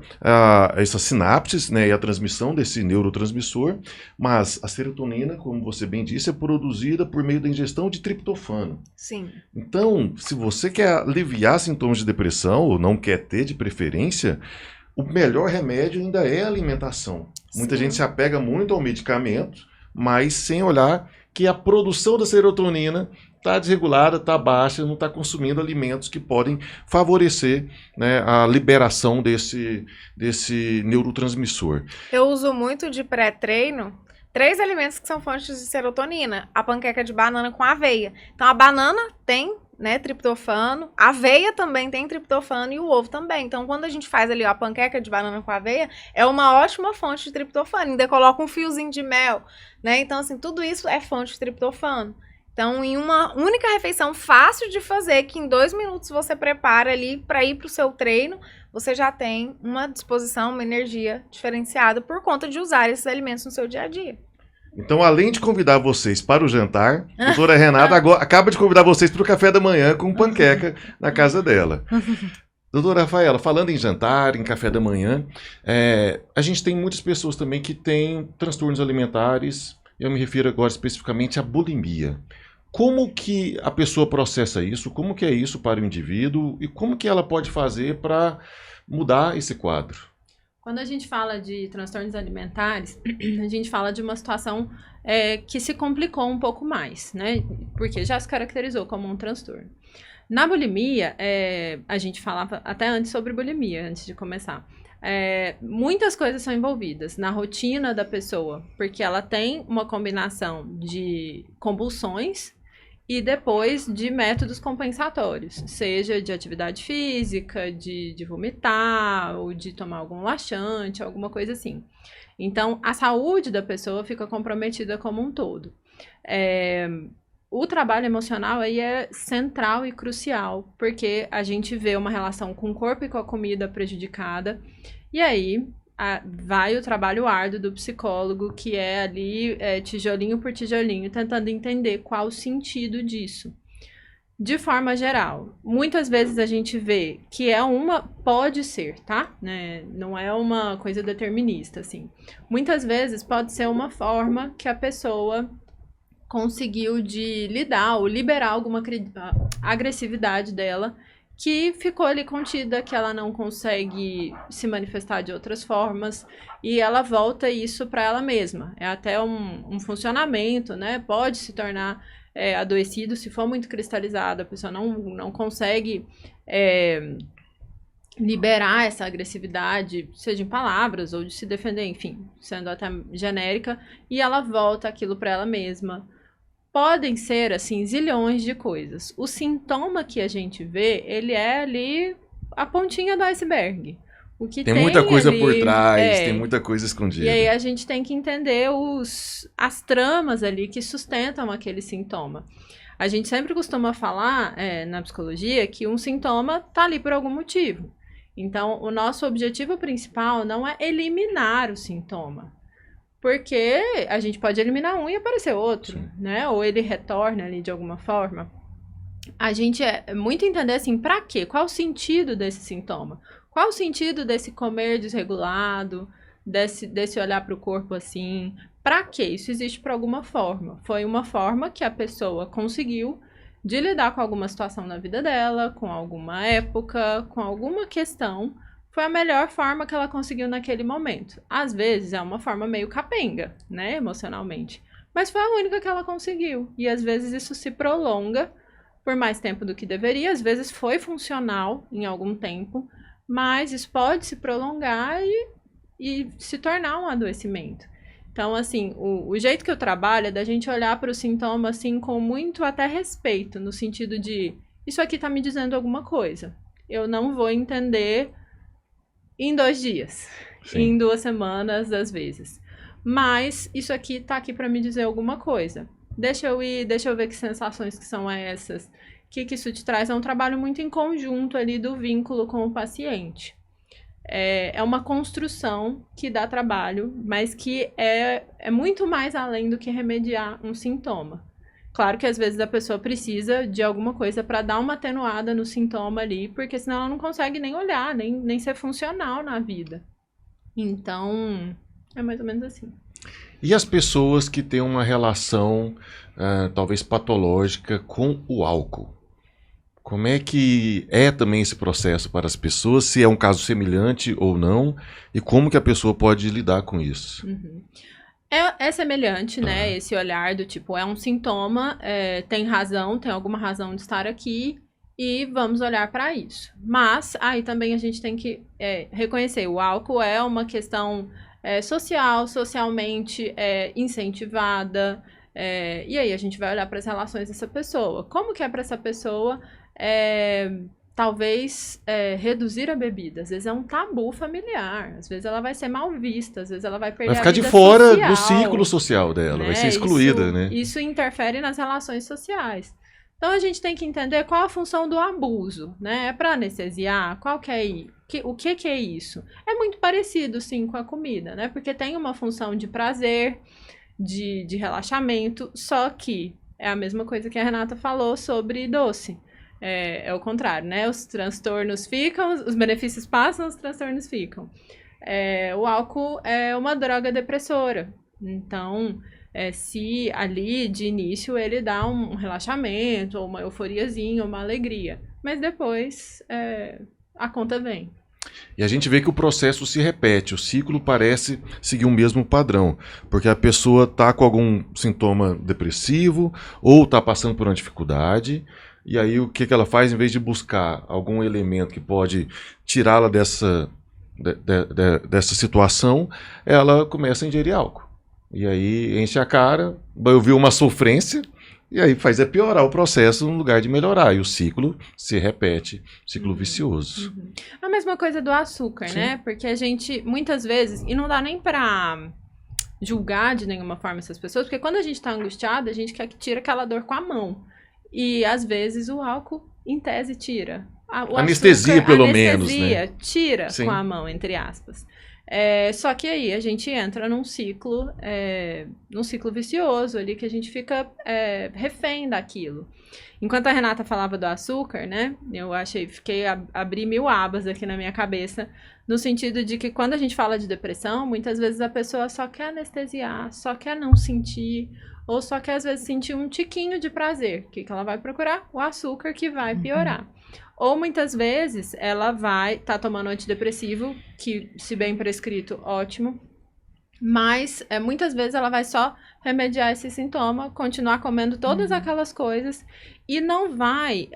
essas sinapses, né, e a transmissão desse neurotransmissor, mas a serotonina, como você bem disse, é produzida por meio da ingestão de triptofano. Sim. Então, se você quer aliviar sintomas de depressão, ou não quer ter de preferência, o melhor remédio ainda é a alimentação. Muita gente se apega muito ao medicamento, mas sem olhar que a produção da serotonina está desregulada, está baixa, não está consumindo alimentos que podem favorecer, né, a liberação desse neurotransmissor. Eu uso muito de pré-treino 3 alimentos que são fontes de serotonina. A panqueca de banana com aveia. Então, a banana tem, né, triptofano, a aveia também tem triptofano e o ovo também. Então, quando a gente faz ali a panqueca de banana com aveia, é uma ótima fonte de triptofano. Ainda coloca um fiozinho de mel, né? Então, assim, tudo isso é fonte de triptofano. Então, em uma única refeição fácil de fazer, que em 2 minutos você prepara ali para ir para o seu treino, você já tem uma disposição, uma energia diferenciada por conta de usar esses alimentos no seu dia a dia. Então, além de convidar vocês para o jantar, a doutora Renata agora acaba de convidar vocês para o café da manhã com panqueca na casa dela. Doutora Rafaela, falando em jantar, em café da manhã, a gente tem muitas pessoas também que têm transtornos alimentares. Eu me refiro agora especificamente à bulimia. Como que a pessoa processa isso? Como que é isso para o indivíduo? E como que ela pode fazer para mudar esse quadro? Quando a gente fala de transtornos alimentares, a gente fala de uma situação que se complicou um pouco mais, né? Porque já se caracterizou como um transtorno. Na bulimia, a gente falava até antes sobre bulimia, antes de começar. Muitas coisas são envolvidas na rotina da pessoa, porque ela tem uma combinação de compulsões e depois de métodos compensatórios, seja de atividade física, de vomitar, ou de tomar algum laxante, alguma coisa assim. Então, a saúde da pessoa fica comprometida como um todo. O trabalho emocional aí é central e crucial, porque a gente vê uma relação com o corpo e com a comida prejudicada, e aí vai o trabalho árduo do psicólogo, que é ali tijolinho por tijolinho, tentando entender qual o sentido disso. De forma geral, muitas vezes a gente vê que pode ser, tá? Né? Não é uma coisa determinista, assim. Muitas vezes pode ser uma forma que a pessoa conseguiu de lidar ou liberar alguma agressividade dela, que ficou ali contida, que ela não consegue se manifestar de outras formas, e ela volta isso para ela mesma. É até um funcionamento, né? Pode se tornar adoecido se for muito cristalizado, a pessoa não consegue liberar essa agressividade, seja em palavras ou de se defender, enfim, sendo até genérica, e ela volta aquilo para ela mesma. Podem ser, assim, zilhões de coisas. O sintoma que a gente vê, ele é ali a pontinha do iceberg. O que tem muita coisa ali, por trás, tem muita coisa escondida. E aí a gente tem que entender as tramas ali que sustentam aquele sintoma. A gente sempre costuma falar, na psicologia, que um sintoma tá ali por algum motivo. Então, o nosso objetivo principal não é eliminar o sintoma. Porque a gente pode eliminar um e aparecer outro, né? Ou ele retorna ali de alguma forma. A gente é muito entender assim, pra quê? Qual o sentido desse sintoma? Qual o sentido desse comer desregulado, desse olhar para o corpo assim? Pra quê? Isso existe por alguma forma. Foi uma forma que a pessoa conseguiu de lidar com alguma situação na vida dela, com alguma época, com alguma questão. Foi a melhor forma que ela conseguiu naquele momento. Às vezes é uma forma meio capenga, né, emocionalmente. Mas foi a única que ela conseguiu. E às vezes isso se prolonga por mais tempo do que deveria. Às vezes foi funcional em algum tempo, mas isso pode se prolongar e se tornar um adoecimento. Então, assim, o jeito que eu trabalho é da gente olhar para o sintoma, assim, com muito até respeito, no sentido de, isso aqui tá me dizendo alguma coisa. Eu não vou entender em 2 dias, em 2 semanas, às vezes. Mas isso aqui tá aqui para me dizer alguma coisa. Deixa eu ver que sensações que são essas, o que isso te traz. É um trabalho muito em conjunto ali do vínculo com o paciente. É uma construção que dá trabalho, mas que é muito mais além do que remediar um sintoma. Claro que às vezes a pessoa precisa de alguma coisa para dar uma atenuada no sintoma ali, porque senão ela não consegue nem olhar, nem ser funcional na vida. Então, é mais ou menos assim. E as pessoas que têm uma relação, talvez patológica, com o álcool? Como é que é também esse processo para as pessoas, se é um caso semelhante ou não, e como que a pessoa pode lidar com isso? Uhum. É semelhante, né, esse olhar do tipo, é um sintoma, tem razão, tem alguma razão de estar aqui, e vamos olhar para isso. Mas, aí também a gente tem que reconhecer, o álcool é uma questão social, socialmente incentivada, e aí a gente vai olhar para as relações dessa pessoa. Como que é para essa pessoa, talvez, reduzir a bebida? Às vezes é um tabu familiar, às vezes ela vai ser mal vista, às vezes ela vai perder a vida social. Vai ficar de fora social, do ciclo social dela, né? Vai ser excluída, né? Isso interfere nas relações sociais. Então a gente tem que entender qual a função do abuso, né? É para anestesiar? Qual que é o que é isso? É muito parecido, sim, com a comida, né? Porque tem uma função de prazer, de relaxamento, só que é a mesma coisa que a Renata falou sobre doce. É o contrário, né? Os transtornos ficam, os benefícios passam, os transtornos ficam. O álcool é uma droga depressora. Então, se ali, de início, ele dá um relaxamento, ou uma euforiazinha, uma alegria. Mas depois, a conta vem. E a gente vê que o processo se repete, o ciclo parece seguir o mesmo padrão, porque a pessoa está com algum sintoma depressivo ou está passando por uma dificuldade, e aí o que ela faz, em vez de buscar algum elemento que pode tirá-la dessa situação, ela começa a ingerir álcool. E aí enche a cara, vai ouvir uma sofrência, e aí faz piorar o processo no lugar de melhorar. E o ciclo se repete, ciclo vicioso. Uhum. A mesma coisa do açúcar, sim, né? Porque a gente, muitas vezes, e não dá nem pra julgar de nenhuma forma essas pessoas, porque quando a gente tá angustiado, a gente quer que tire aquela dor com a mão. E às vezes o álcool, em tese, tira. Anestesia, açúcar, pelo menos, né? Tira, sim, com a mão, entre aspas. Só que aí a gente entra num ciclo vicioso ali, que a gente fica refém daquilo. Enquanto a Renata falava do açúcar, né, eu abri 1000 abas aqui na minha cabeça, no sentido de que quando a gente fala de depressão, muitas vezes a pessoa só quer anestesiar, só quer não sentir, ou só quer às vezes sentir um tiquinho de prazer. O que ela vai procurar? O açúcar, que vai piorar. Ou muitas vezes ela vai estar tomando antidepressivo, que se bem prescrito, ótimo. Mas muitas vezes ela vai só remediar esse sintoma, continuar comendo todas aquelas coisas e não vai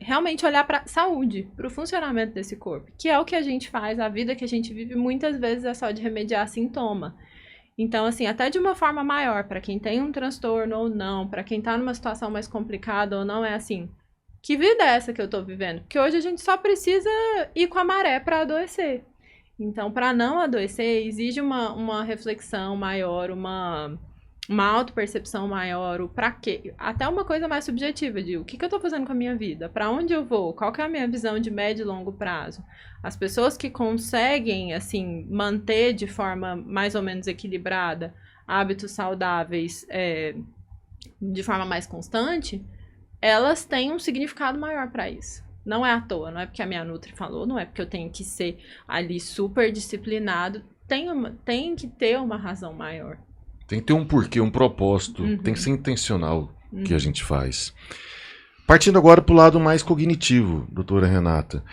realmente olhar para a saúde, para o funcionamento desse corpo. Que é o que a gente faz, a vida que a gente vive muitas vezes é só de remediar sintoma. Então, assim, até de uma forma maior, para quem tem um transtorno ou não, para quem está numa situação mais complicada ou não, é assim... Que vida é essa que eu tô vivendo? Porque hoje a gente só precisa ir com a maré para adoecer. Então, para não adoecer, exige uma reflexão maior, uma uma autopercepção maior, o pra quê. Até uma coisa mais subjetiva de o que eu tô fazendo com a minha vida, pra onde eu vou, qual que é a minha visão de médio e longo prazo. As pessoas que conseguem, assim, manter de forma mais ou menos equilibrada hábitos saudáveis de forma mais constante, elas têm um significado maior pra isso. Não é à toa, não é porque a minha Nutri falou, não é porque eu tenho que ser ali super disciplinado, tem que ter uma razão maior. Tem que ter um porquê, um propósito. Tem que ser intencional o que a gente faz. Partindo agora para o lado mais cognitivo, doutora Renata.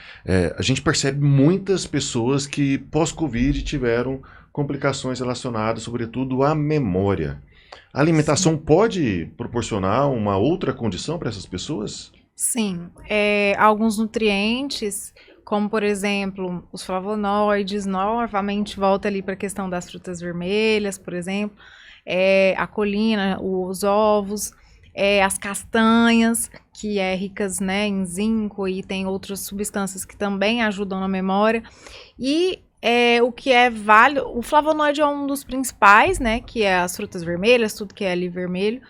A gente percebe muitas pessoas que pós-Covid tiveram complicações relacionadas, sobretudo, à memória. A alimentação pode proporcionar uma outra condição para essas pessoas? Sim. Alguns nutrientes, como por exemplo, os flavonoides, novamente volta ali para a questão das frutas vermelhas, por exemplo, a colina, os ovos, as castanhas, que é ricas, né, em zinco, e tem outras substâncias que também ajudam na memória. E o que é válido, o flavonoide é um dos principais, né, que é as frutas vermelhas, tudo que é ali vermelho,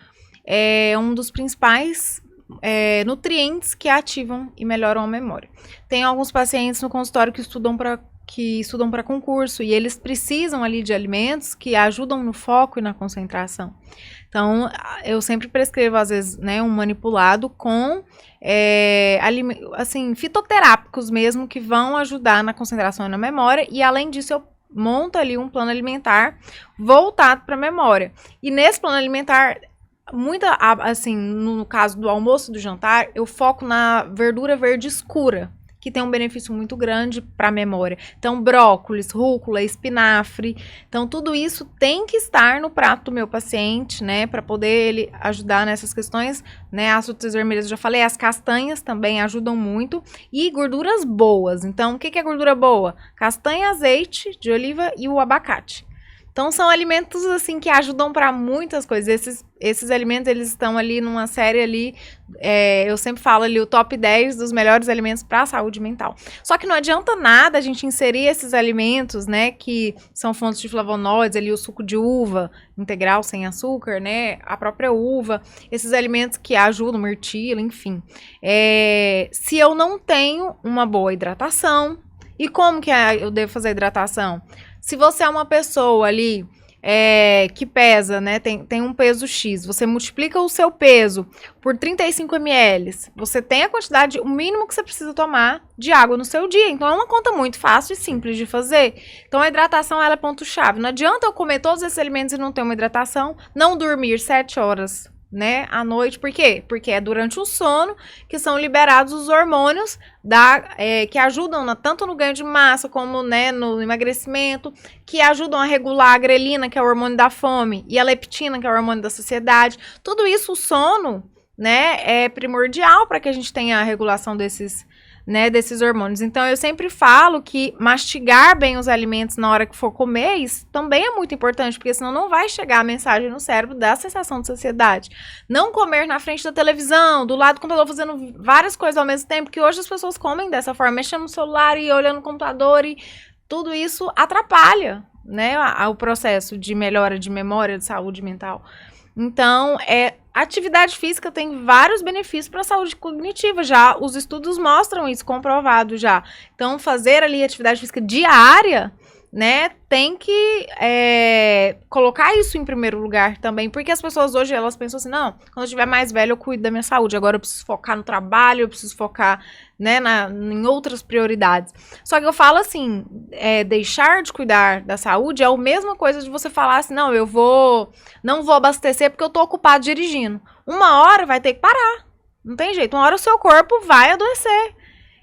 é um dos principais nutrientes que ativam e melhoram a memória. Tem alguns pacientes no consultório que estudam para concurso e eles precisam ali de alimentos que ajudam no foco e na concentração. Então, eu sempre prescrevo, às vezes, né, um manipulado com assim, fitoterápicos mesmo, que vão ajudar na concentração e na memória, e além disso eu monto ali um plano alimentar voltado para a memória. E nesse plano alimentar, assim, no caso do almoço e do jantar, eu foco na verdura verde escura, que tem um benefício muito grande para a memória. Então, brócolis, rúcula, espinafre. Então, tudo isso tem que estar no prato do meu paciente, né, para poder ele ajudar nessas questões, né? As frutas vermelhas, eu já falei, as castanhas também ajudam muito. E gorduras boas. Então, o que é gordura boa? Castanha, azeite de oliva e o abacate. Então, são alimentos, assim, que ajudam para muitas coisas. Esses alimentos, eles estão ali numa série ali, eu sempre falo ali, o top 10 dos melhores alimentos para a saúde mental. Só que não adianta nada a gente inserir esses alimentos, né, que são fontes de flavonoides, ali o suco de uva integral, sem açúcar, né, a própria uva, esses alimentos que ajudam, mirtilo, enfim. Se eu não tenho uma boa hidratação, e como que eu devo fazer a hidratação? Se você é uma pessoa ali que pesa, né, tem um peso X, você multiplica o seu peso por 35 ml, você tem a quantidade, o mínimo que você precisa tomar de água no seu dia. Então, é uma conta muito fácil e simples de fazer. Então, a hidratação, ela é ponto-chave. Não adianta eu comer todos esses alimentos e não ter uma hidratação, não dormir 7 horas, né, à noite. Por quê? Porque é durante o sono que são liberados os hormônios que ajudam tanto no ganho de massa como, né, no emagrecimento, que ajudam a regular a grelina, que é o hormônio da fome, e a leptina, que é o hormônio da saciedade. Tudo isso, o sono, né, é primordial para que a gente tenha a regulação desses hormônios. Então, eu sempre falo que mastigar bem os alimentos na hora que for comer, isso também é muito importante, porque senão não vai chegar a mensagem no cérebro da sensação de saciedade. Não comer na frente da televisão, do lado do computador, fazendo várias coisas ao mesmo tempo, que hoje as pessoas comem dessa forma, mexendo no celular e olhando no computador, e tudo isso atrapalha, né, o processo de melhora de memória, de saúde mental. Então, atividade física tem vários benefícios para a saúde cognitiva, já os estudos mostram isso, comprovado já. Então, fazer ali atividade física diária, né, tem que colocar isso em primeiro lugar também, porque as pessoas hoje, elas pensam assim, não, quando eu estiver mais velho eu cuido da minha saúde, agora eu preciso focar no trabalho, eu preciso focar, né, em outras prioridades. Só que eu falo assim, deixar de cuidar da saúde é a mesma coisa de você falar assim, não, não vou abastecer porque eu tô ocupado dirigindo. Uma hora vai ter que parar, não tem jeito, uma hora o seu corpo vai adoecer.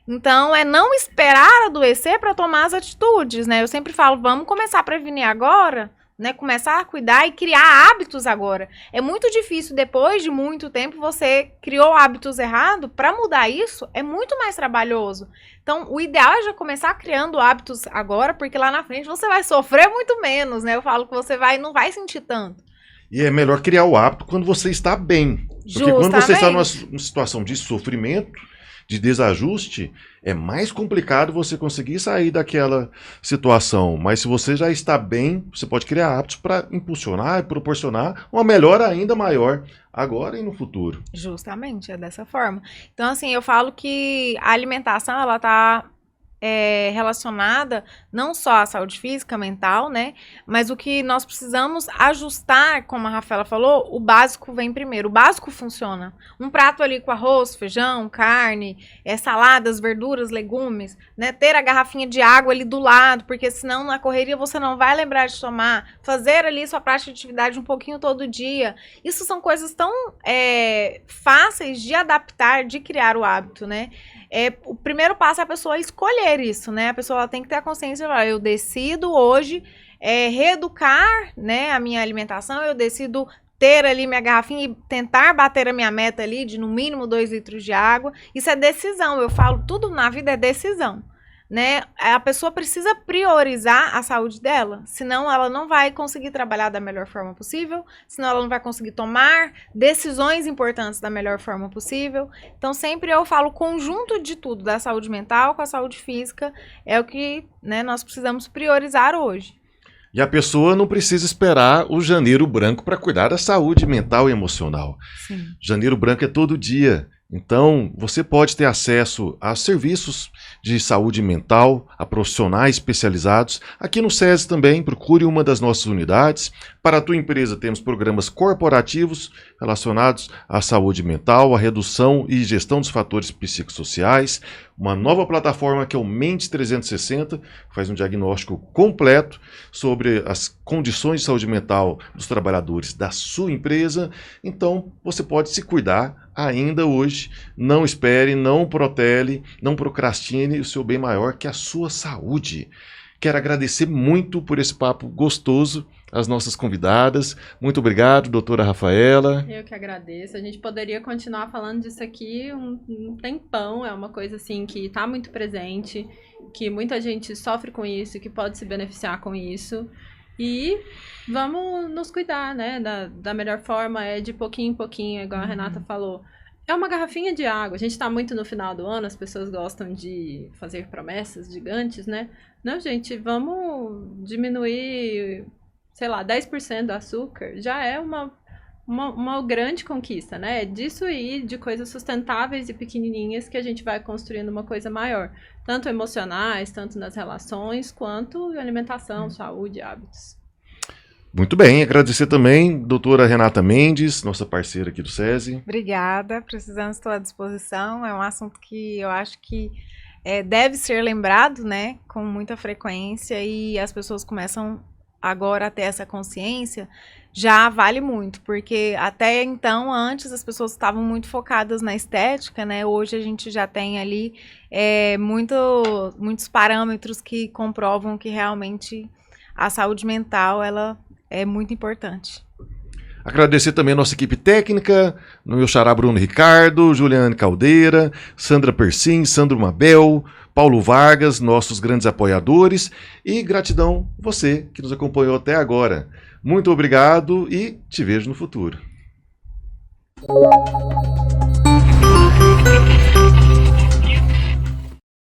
Então, não esperar adoecer para tomar as atitudes, né? Eu sempre falo, vamos começar a prevenir agora, né? Começar a cuidar e criar hábitos agora. É muito difícil, depois de muito tempo, você criou hábitos errados. Para mudar isso, é muito mais trabalhoso. Então, o ideal é já começar criando hábitos agora, porque lá na frente você vai sofrer muito menos, né? Eu falo que você não vai sentir tanto. E é melhor criar o hábito quando você está bem. Porque quando você está numa situação de sofrimento, de desajuste, é mais complicado você conseguir sair daquela situação. Mas se você já está bem, você pode criar hábitos para impulsionar e proporcionar uma melhora ainda maior agora e no futuro. Justamente, é dessa forma. Então, assim, eu falo que a alimentação, ela tá relacionada não só à saúde física, mental, né? Mas o que nós precisamos ajustar, como a Rafaela falou, o básico vem primeiro. O básico funciona. Um prato ali com arroz, feijão, carne, saladas, verduras, legumes, né? Ter a garrafinha de água ali do lado, porque senão na correria você não vai lembrar de tomar. Fazer ali sua prática de atividade um pouquinho todo dia. Isso são coisas tão fáceis de adaptar, de criar o hábito, né? O primeiro passo é a pessoa escolher isso, né? A pessoa ela tem que ter a consciência de, eu decido hoje reeducar, né, a minha alimentação, eu decido ter ali minha garrafinha e tentar bater a minha meta ali de no mínimo 2 litros de água. Isso é decisão, eu falo, tudo na vida é decisão, né? A pessoa precisa priorizar a saúde dela, senão ela não vai conseguir trabalhar da melhor forma possível, senão ela não vai conseguir tomar decisões importantes da melhor forma possível. Então sempre eu falo, o conjunto de tudo, da saúde mental com a saúde física, é o que, né, nós precisamos priorizar hoje. E a pessoa não precisa esperar o janeiro branco para cuidar da saúde mental e emocional. Sim. Janeiro branco é todo dia. Então, você pode ter acesso a serviços de saúde mental, a profissionais especializados. Aqui no SESI também, procure uma das nossas unidades. Para a tua empresa, temos programas corporativos relacionados à saúde mental, à redução e gestão dos fatores psicossociais. Uma nova plataforma que é o Mente 360, que faz um diagnóstico completo sobre as condições de saúde mental dos trabalhadores da sua empresa. Então, você pode se cuidar ainda hoje. Não espere, não protele, não procrastine o seu bem maior, que é a sua saúde. Quero agradecer muito por esse papo gostoso às nossas convidadas. Muito obrigado, doutora Rafaela. Eu que agradeço. A gente poderia continuar falando disso aqui um tempão. É uma coisa assim que está muito presente, que muita gente sofre com isso, que pode se beneficiar com isso. E vamos nos cuidar, né? Da melhor forma, de pouquinho em pouquinho, igual a Renata falou. É uma garrafinha de água. A gente tá muito no final do ano, as pessoas gostam de fazer promessas gigantes, né? Não, gente, vamos diminuir, sei lá, 10% do açúcar. Já é uma grande conquista, né? Disso aí, de coisas sustentáveis e pequenininhas que a gente vai construindo uma coisa maior. Tanto emocionais, tanto nas relações, quanto alimentação, saúde, hábitos. Muito bem, agradecer também a doutora Renata Mendes, nossa parceira aqui do SESI. Obrigada, precisamos, estou à disposição. É um assunto que eu acho que deve ser lembrado, né, com muita frequência, e as pessoas começam agora a ter essa consciência, já vale muito, porque até então, antes, as pessoas estavam muito focadas na estética, né, hoje a gente já tem ali muitos parâmetros que comprovam que realmente a saúde mental, ela é muito importante. Agradecer também a nossa equipe técnica, no meu xará Bruno Ricardo, Juliane Caldeira, Sandra Persim, Sandro Mabel, Paulo Vargas, nossos grandes apoiadores, e gratidão você que nos acompanhou até agora. Muito obrigado e te vejo no futuro.